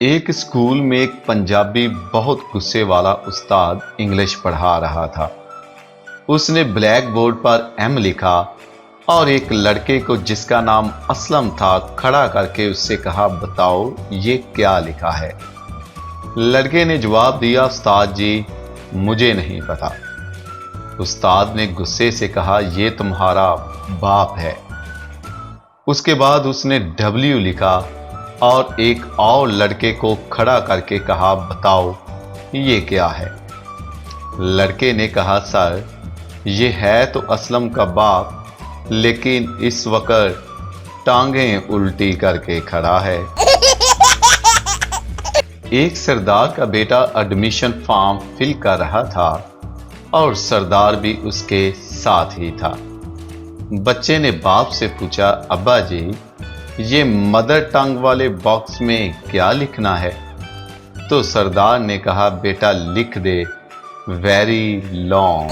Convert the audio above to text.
एक स्कूल में एक पंजाबी बहुत गुस्से वाला उस्ताद इंग्लिश पढ़ा रहा था। उसने ब्लैक बोर्ड पर एम लिखा और एक लड़के को जिसका नाम असलम था खड़ा करके उससे कहा, बताओ ये क्या लिखा है। लड़के ने जवाब दिया, उस्ताद जी मुझे नहीं पता। उस्ताद ने गुस्से से कहा, ये तुम्हारा बाप है। उसके बाद उसने डब्ल्यू लिखा और एक और लड़के को खड़ा करके कहा, बताओ ये क्या है। लड़के ने कहा, सर ये है तो असलम का बाप, लेकिन इस वक्त टांगें उल्टी करके खड़ा है। एक सरदार का बेटा एडमिशन फॉर्म फिल कर रहा था और सरदार भी उसके साथ ही था। बच्चे ने बाप से पूछा, अब्बा जी ये मदर टंग वाले बॉक्स में क्या लिखना है। तो सरदार ने कहा, बेटा लिख दे वेरी लॉन्ग।